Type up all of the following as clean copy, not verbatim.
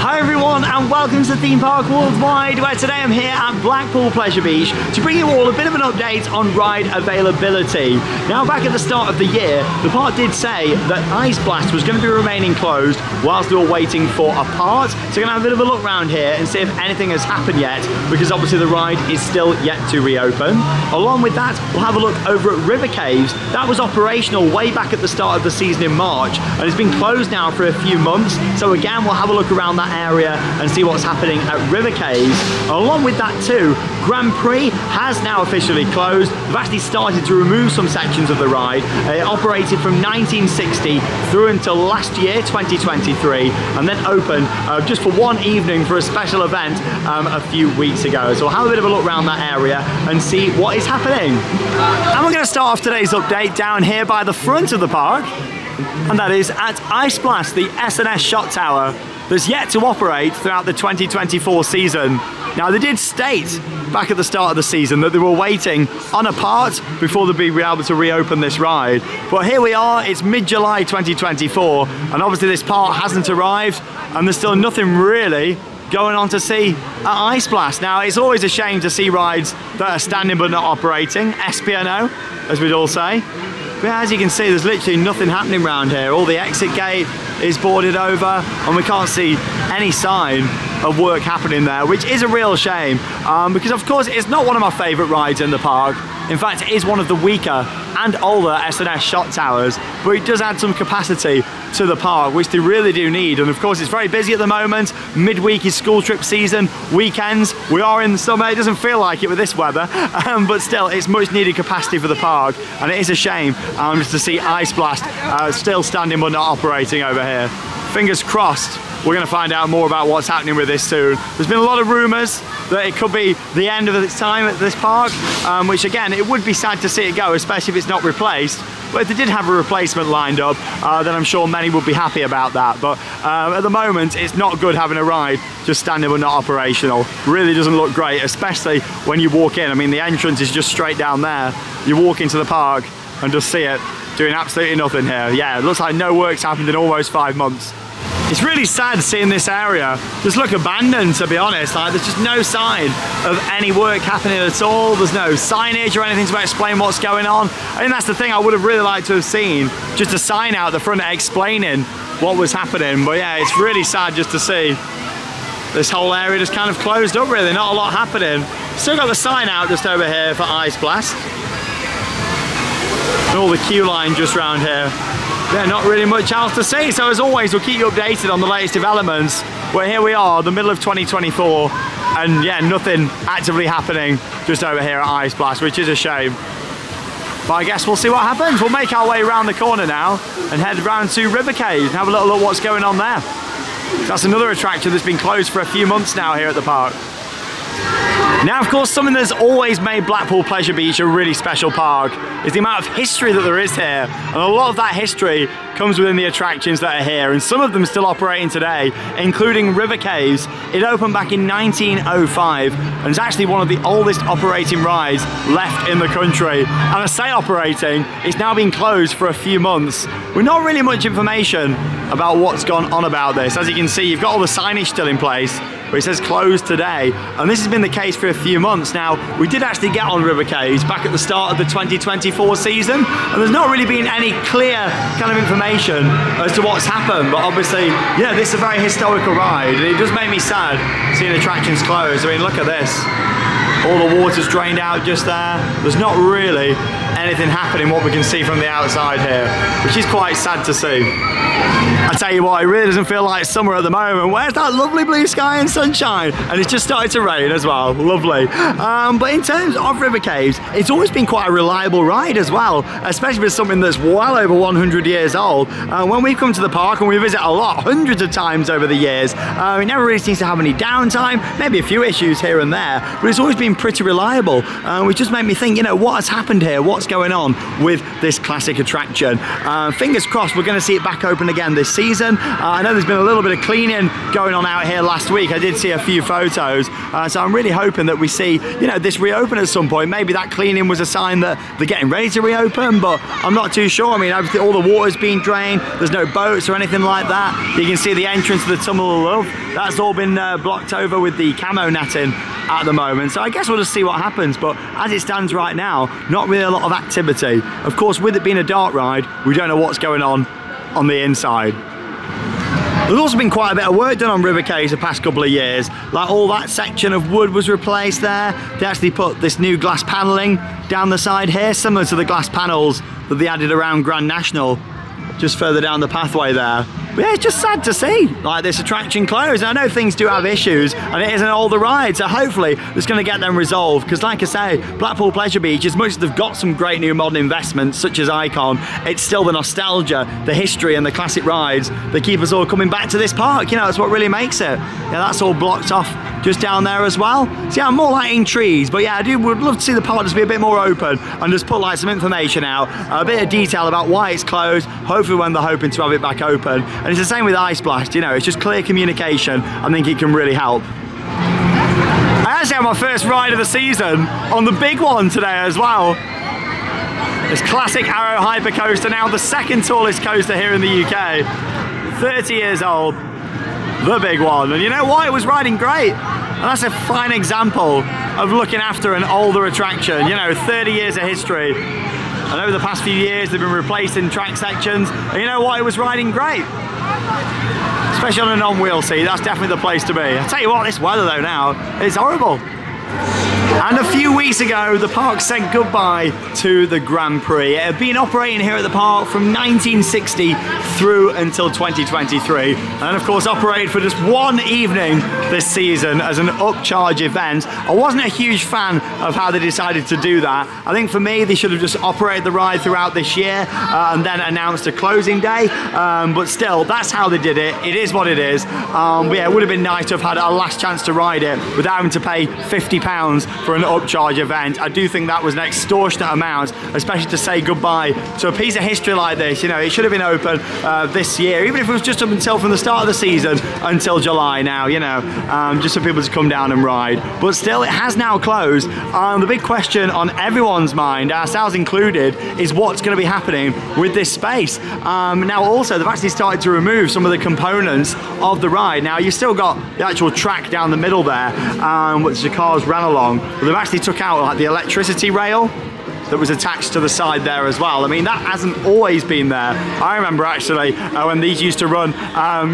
Hi everyone and welcome to Theme Park Worldwide, where today I'm here at Blackpool Pleasure Beach to bring you all a bit of an update on ride availability. Now, back at the start of the year, the park did say that Ice Blast was going to be remaining closed whilst they were waiting for a part. So we're going to have a bit of a look around here and see if anything has happened yet, because obviously the ride is still yet to reopen. Along with that, we'll have a look over at River Caves. That was operational way back at the start of the season in March, and it's been closed now for a few months. So again, we'll have a look around that area and see what's happening at River Caves. Along with that too, Grand Prix has now officially closed. They've actually started to remove some sections of the ride. It operated from 1960 through until last year, 2023, and then opened just for one evening for a special event a few weeks ago. So we'll have a bit of a look around that area and see what is happening. And we're going to start off today's update down here by the front of the park, and that is at Ice Blast, the S&S shot tower that's yet to operate throughout the 2024 season. Now, they did state back at the start of the season that they were waiting on a part before they'd be able to reopen this ride. But here we are, it's mid-July 2024, and obviously this part hasn't arrived, and there's still nothing really going on to see at Ice Blast. Now, it's always a shame to see rides that are standing but not operating, SPNO, as we'd all say. But as you can see, there's literally nothing happening around here. All the exit gate is boarded over, and we can't see any sign of work happening there, which is a real shame, because of course it's not one of my favourite rides in the park. In fact, it is one of the weaker and older S&S shot towers, but it does add some capacity to the park, which they really do need. And of course, it's very busy at the moment. Midweek is school trip season, weekends, we are in the summer. It doesn't feel like it with this weather, but still, it's much needed capacity for the park, and it is a shame just to see Ice Blast still standing but not operating over here. Fingers crossed we're going to find out more about what's happening with this soon. There's been a lot of rumours that it could be the end of its time at this park, which again, it would be sad to see it go, especially if it's not replaced. But if they did have a replacement lined up, then I'm sure many would be happy about that. But at the moment, it's not good having a ride just standing but not operational. Really doesn't look great, especially when you walk in. I mean, the entrance is just straight down there. You walk into the park and just see it doing absolutely nothing here. Yeah, it looks like no work's happened in almost 5 months. It's really sad seeing this area just look abandoned, to be honest. Like, there's just no sign of any work happening at all. There's no signage or anything to explain what's going on. I think that's the thing I would have really liked to have seen, just a sign out the front explaining what was happening. But yeah, it's really sad just to see this whole area just kind of closed up, really, not a lot happening. Still got the sign out just over here for Ice Blast. And all the queue line just around here. Yeah, not really much else to see. So as always, we'll keep you updated on the latest developments. Well, here we are, the middle of 2024, and yeah, nothing actively happening just over here at Ice Blast, which is a shame. But I guess we'll see what happens. We'll make our way around the corner now and head round to River Caves and have a little look what's going on there. That's another attraction that's been closed for a few months now here at the park. Now, of course, something that's always made Blackpool Pleasure Beach a really special park is the amount of history that there is here. And a lot of that history comes within the attractions that are here, and some of them still operating today, including River Caves. It opened back in 1905, and it's actually one of the oldest operating rides left in the country. And I say operating, it's now been closed for a few months. With not really much information about what's gone on about this. As you can see, you've got all the signage still in place, but it says closed today, and this has been the case for a few months. Now, we did actually get on River Caves back at the start of the 2024 season, and there's not really been any clear kind of information as to what's happened, but obviously, yeah, this is a very historical ride, and it does make me sad seeing attractions closed. I mean, look at this. All the water's drained out just there. There's not really anything happening, what we can see from the outside here, which is quite sad to see. I tell you what, it really doesn't feel like summer at the moment. Where's that lovely blue sky and sunshine? And it's just started to rain as well. Lovely. But in terms of River Caves, it's always been quite a reliable ride as well, especially with something that's well over 100 years old. When we come to the park, and we visit a lot, hundreds of times over the years, it never really seems to have any downtime, maybe a few issues here and there, but it's always been pretty reliable, which just made me think, you know, what has happened here? What's going on with this classic attraction? Fingers crossed we're going to see it back open again this season. I know there's been a little bit of cleaning going on out here last week. I did see a few photos, so I'm really hoping that we see, you know, this reopen at some point. Maybe that cleaning was a sign that they're getting ready to reopen, but I'm not too sure. I mean, all the water's been drained, there's no boats or anything like that. You can see the entrance to the Tunnel of Love. That's all been blocked over with the camo netting at the moment, so I guess we'll just see what happens. But as it stands right now, not really a lot of activity. Of course, with it being a dark ride, we don't know what's going on the inside. There's also been quite a bit of work done on River Quays the past couple of years. Like, all that section of wood was replaced there. They actually put this new glass panelling down the side here, similar to the glass panels that they added around Grand National, just further down the pathway there. But yeah, it's just sad to see, like, this attraction closed. I know things do have issues, and it is an older ride, so hopefully it's going to get them resolved. Because like I say, Blackpool Pleasure Beach, as much as they've got some great new modern investments such as Icon, it's still the nostalgia, the history and the classic rides that keep us all coming back to this park. You know, that's what really makes it. Yeah, that's all blocked off just down there as well. So yeah, I'm more liking trees, but yeah, would love to see the park just be a bit more open and just put like some information out, a bit of detail about why it's closed, hopefully when they're hoping to have it back open. And it's the same with Ice Blast, you know, it's just clear communication. I think it can really help. I actually had my first ride of the season on the big one today as well. This classic Arrow Hypercoaster, now the second tallest coaster here in the UK. 30 years old, the big one. And you know what? It was riding great. And that's a fine example of looking after an older attraction. You know, 30 years of history. And over the past few years, they've been replacing track sections. And you know what? It was riding great. Especially on a non-wheel seat, that's definitely the place to be. I tell you what, this weather though now, it's horrible. And a few weeks ago, the park said goodbye to the Grand Prix. It had been operating here at the park from 1960 through until 2023. And of course, operated for just one evening this season as an upcharge event. I wasn't a huge fan of how they decided to do that. I think for me, they should have just operated the ride throughout this year and then announced a closing day. But still, that's how they did it. It is what it is. But yeah, it would have been nice to have had a last chance to ride it without having to pay £50 for an upcharge event. I do think that was an extortionate amount, especially to say goodbye to a piece of history like this. You know, it should have been open this year, even if it was just up until from the start of the season until July now, you know, just for people to come down and ride. But still, it has now closed. The big question on everyone's mind, ourselves included, is what's going to be happening with this space. Now also, they've actually started to remove some of the components of the ride. Now, you've still got the actual track down the middle there, which the cars ran along, but they've actually took out like the electricity rail that was attached to the side there as well. I mean, that hasn't always been there. I remember actually when these used to run,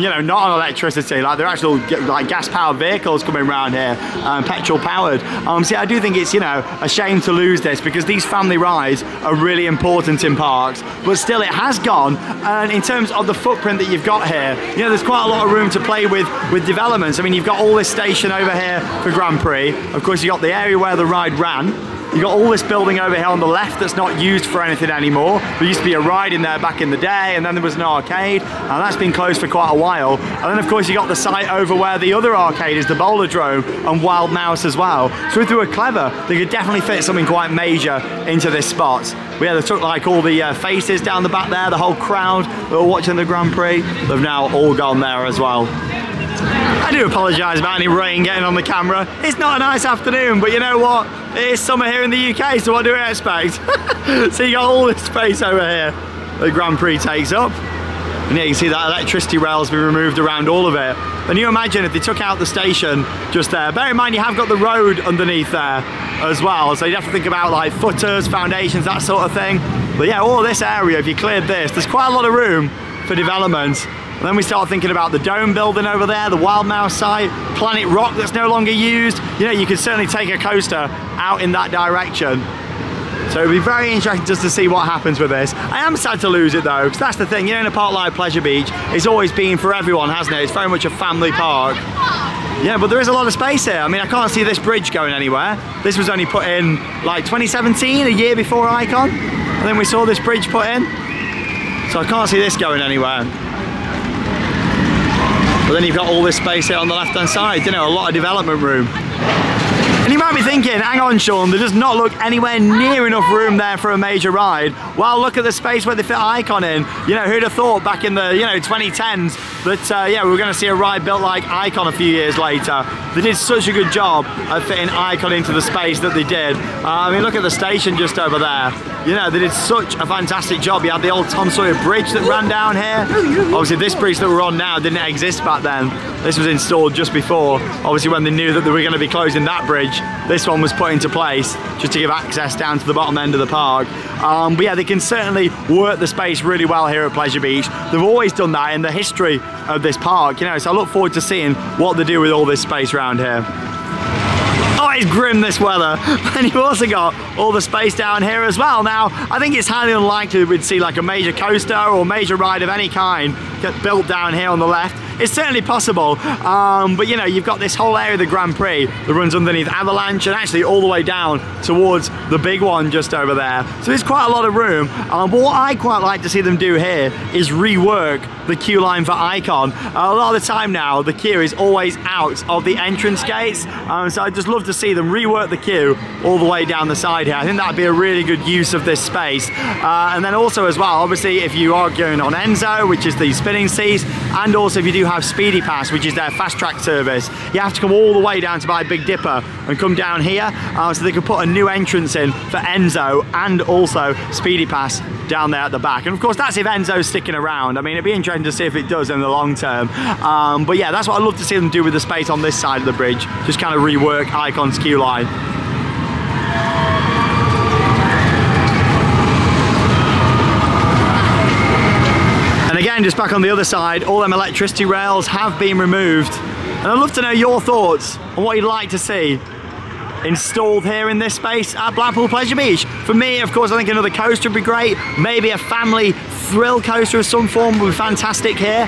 you know, not on electricity, like they're actual like gas-powered vehicles coming around here, petrol-powered. See, I do think it's, you know, a shame to lose this because these family rides are really important in parks, but still it has gone. And in terms of the footprint that you've got here, you know, there's quite a lot of room to play with developments. I mean, you've got all this station over here for Grand Prix. Of course, you've got the area where the ride ran. You've got all this building over here on the left that's not used for anything anymore. There used to be a ride in there back in the day, and then there was an arcade, and that's been closed for quite a while. And then of course you got the site over where the other arcade is, the Boulder Drome and Wild Mouse as well. So if they were clever, they could definitely fit something quite major into this spot. But yeah, they took like all the faces down the back there, the whole crowd that were watching the Grand Prix. They've now all gone there as well. I do apologise about any rain getting on the camera. It's not a nice afternoon, but you know what? It is summer here in the UK, so what do we expect? So you got all this space over here the Grand Prix takes up. And yeah, you can see that electricity rail's been removed around all of it. And you imagine if they took out the station just there. Bear in mind you have got the road underneath there as well, so you have to think about like footers, foundations, that sort of thing. But yeah, all this area, if you cleared this, there's quite a lot of room for development. And then we start thinking about the Dome building over there, the Wild Mouse site, Planet Rock that's no longer used. You know, you could certainly take a coaster out in that direction. So it'll be very interesting just to see what happens with this. I am sad to lose it though, because that's the thing, you know, in a park like Pleasure Beach, it's always been for everyone, hasn't it? It's very much a family park. Yeah, but there is a lot of space here. I mean, I can't see this bridge going anywhere. This was only put in like 2017, a year before Icon. And then we saw this bridge put in. So I can't see this going anywhere. But then you've got all this space here on the left-hand side, you know, a lot of development room. And you might be thinking, hang on Sean, there does not look anywhere near enough room there for a major ride. Well, look at the space where they fit Icon in. You know, who'd have thought back in the 2010s that yeah, we were going to see a ride built like Icon a few years later. They did such a good job of fitting Icon into the space that they did. I mean, look at the station just over there. You know, they did such a fantastic job. You had the old Tom Sawyer bridge that ran down here. Obviously this bridge that we're on now didn't exist back then. This was installed just before, obviously when they knew that they were going to be closing that bridge. This one was put into place just to give access down to the bottom end of the park. But yeah, they can certainly work the space really well here at Pleasure Beach. They've always done that in the history of this park, you know, so I look forward to seeing what they do with all this space around here. Oh, it's grim, this weather. And you've also got all the space down here as well. Now, I think it's highly unlikely we'd see like a major coaster or major ride of any kind get built down here on the left. It's certainly possible, but you know, you've got this whole area of the Grand Prix that runs underneath Avalanche and actually all the way down towards the big one just over there. So there's quite a lot of room, but what I quite like to see them do here is rework the queue line for Icon. A lot of the time now, the queue is always out of the entrance gates, so I'd just love to see them rework the queue all the way down the side here. I think that'd be a really good use of this space. And then also as well, obviously if you are going on Enzo, which is the spinning seats, and also if you do have Speedy Pass, which is their fast track service, you have to come all the way down to buy Big Dipper and come down here, so they can put a new entrance in for Enzo and also Speedy Pass down there at the back. And of course that's if Enzo's sticking around. I mean, it'd be interesting to see if it does in the long term, but yeah, that's what I'd love to see them do with the space on this side of the bridge, just kind of rework Icon's queue line. And again, just back on the other side, all them electricity rails have been removed. And I'd love to know your thoughts on what you'd like to see installed here in this space at Blackpool Pleasure Beach. For me, of course, I think another coaster would be great. Maybe a family thrill coaster of some form would be fantastic here.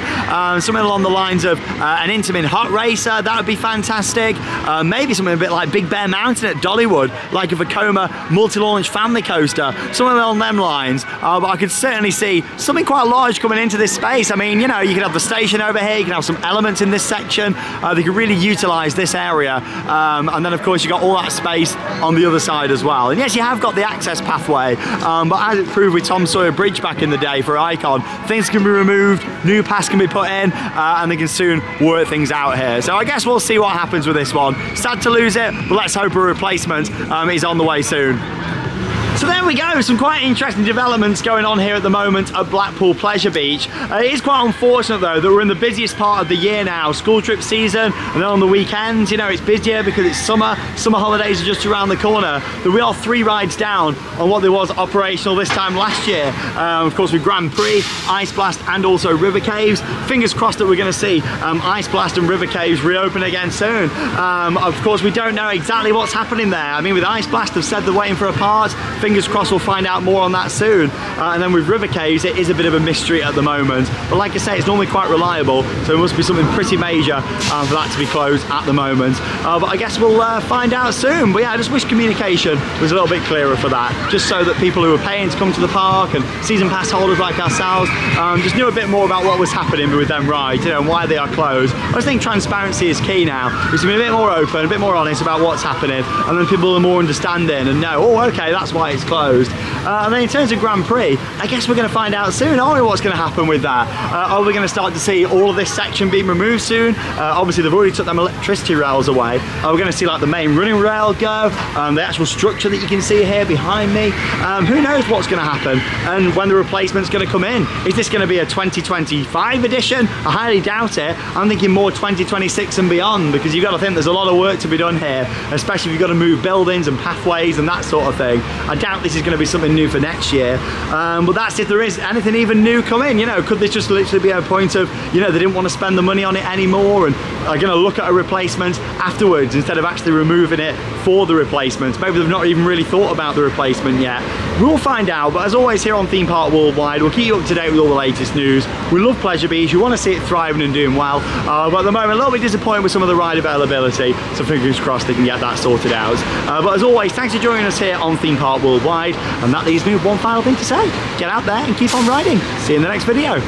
Something along the lines of an Intamin hot racer, that would be fantastic. Maybe something a bit like Big Bear Mountain at Dollywood, like a Vekoma multi-launch family coaster, something along them lines. But I could certainly see something quite large coming into this space. I mean, you know, you could have the station over here, you can have some elements in this section. They could really utilize this area. And then of course you got all that space on the other side as well. And yes, you have got the access pathway, but as it proved with Tom Sawyer Bridge back in the day for Icon, things can be removed, new paths can be put in, and they can soon work things out here. So I guess we'll see what happens with this one. Sad to lose it, but let's hope a replacement is on the way soon. So there we go, some quite interesting developments going on here at the moment at Blackpool Pleasure Beach. It is quite unfortunate though that we're in the busiest part of the year now, school trip season, and then on the weekends, you know, it's busier because it's summer holidays are just around the corner. But we are 3 rides down on what there was operational this time last year. Of course with Grand Prix, Ice Blast and also River Caves. Fingers crossed that we're going to see Ice Blast and River Caves reopen again soon. Of course we don't know exactly what's happening there. I mean, with Ice Blast they've said they're waiting for a part. Fingers crossed we'll find out more on that soon. And then with River Caves, it is a bit of a mystery at the moment. But like I say, it's normally quite reliable, so it must be something pretty major for that to be closed at the moment. But I guess we'll find out soon. But yeah, I just wish communication was a little bit clearer for that, just so that people who are paying to come to the park and season pass holders like ourselves just knew a bit more about what was happening with them rides, you know, and why they are closed. I just think transparency is key now. We should be a bit more open, a bit more honest about what's happening, and then people are more understanding and know, oh, okay, that's why it's closed. And then in terms of Grand Prix, I guess we're going to find out soon, aren't we, what's going to happen with that? Are we going to start to see all of this section being removed soon? Obviously they've already took them electricity rails away. Are we going to see like the main running rail go? The actual structure that you can see here behind me? Who knows what's going to happen and when the replacement's going to come in? Is this going to be a 2025 edition? I highly doubt it. I'm thinking more 2026 and beyond, because you've got to think there's a lot of work to be done here, especially if you've got to move buildings and pathways and that sort of thing. I doubt this is going to be something new for next year, but that's if there is anything even new coming. You know, could this just literally be a point of, you know, they didn't want to spend the money on it anymore and are going to look at a replacement afterwards instead of actually removing it for the replacement? Maybe they've not even really thought about the replacement yet. We'll find out, but as always here on Theme Park Worldwide, we'll keep you up to date with all the latest news. We love Pleasure Beach, we want to see it thriving and doing well, but at the moment a little bit disappointed with some of the ride availability, so fingers crossed they can get that sorted out. But as always, thanks for joining us here on Theme Park Worldwide, and that leaves me with one final thing to say. Get out there and keep on riding. See you in the next video.